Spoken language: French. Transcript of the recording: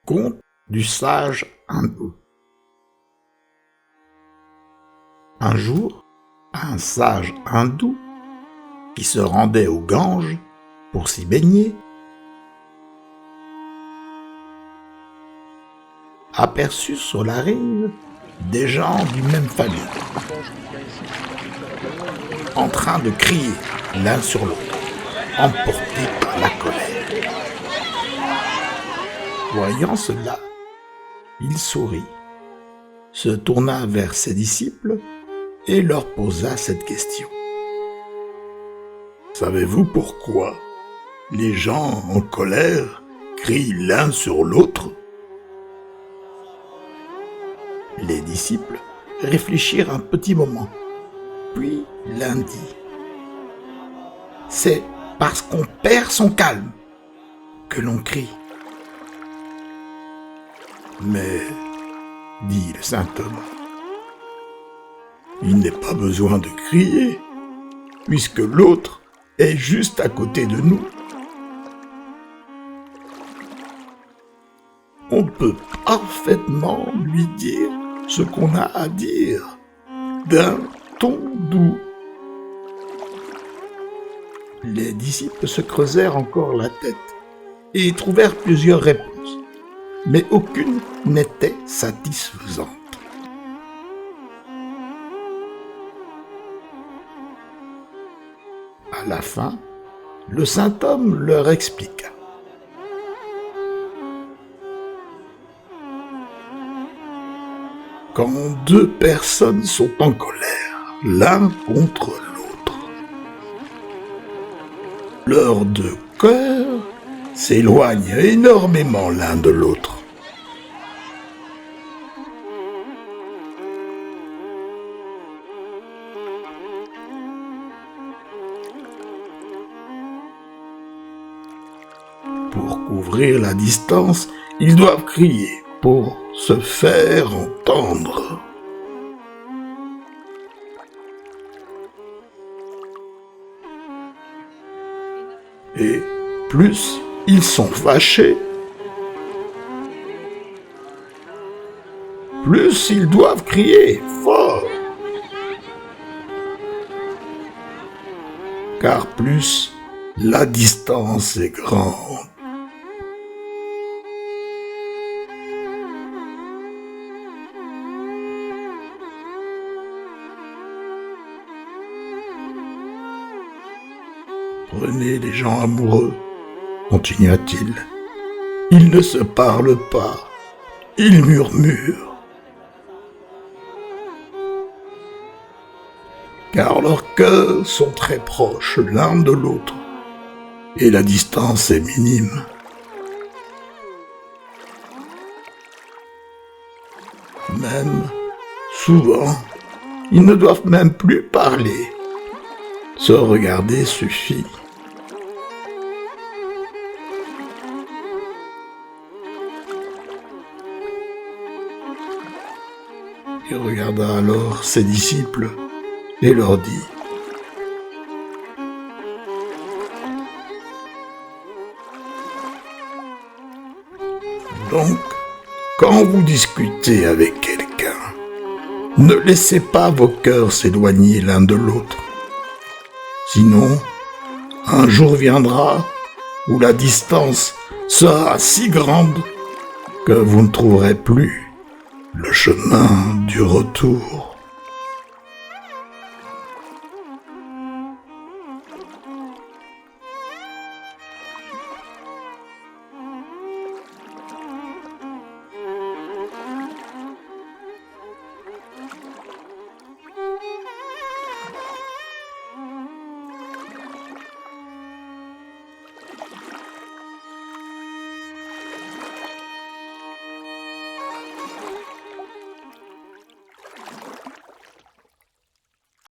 Conte du sage hindou. Un jour, un sage hindou, qui se rendait au Gange pour s'y baigner, aperçut sur la rive des gens d'une même famille, en train de crier l'un sur l'autre, emportés par la colère. Voyant cela, il sourit, se tourna vers ses disciples et leur posa cette question. Savez-vous pourquoi les gens en colère crient l'un sur l'autre ? Les disciples réfléchirent un petit moment, puis l'un dit : « C'est parce qu'on perd son calme que l'on crie. » Mais, dit le saint homme, il n'est pas besoin de crier, puisque l'autre est juste à côté de nous. On peut parfaitement lui dire ce qu'on a à dire, d'un ton doux. Les disciples se creusèrent encore la tête et y trouvèrent plusieurs réponses, mais aucune n'était satisfaisante. À la fin, le saint homme leur expliqua. Quand deux personnes sont en colère, l'un contre l'autre, leurs deux cœurs s'éloignent énormément l'un de l'autre. Pour couvrir la distance, ils doivent crier pour se faire entendre. Et plus ils sont fâchés, plus ils doivent crier fort. Car plus la distance est grande. Prenez les gens amoureux, continua-t-il. Ils ne se parlent pas, ils murmurent. Car leurs cœurs sont très proches l'un de l'autre, et la distance est minime. Même, souvent, ils ne doivent même plus parler. Se regarder suffit. Il regarda alors ses disciples et leur dit : donc, quand vous discutez avec quelqu'un, ne laissez pas vos cœurs s'éloigner l'un de l'autre. Sinon, un jour viendra où la distance sera si grande que vous ne trouverez plus le chemin du retour.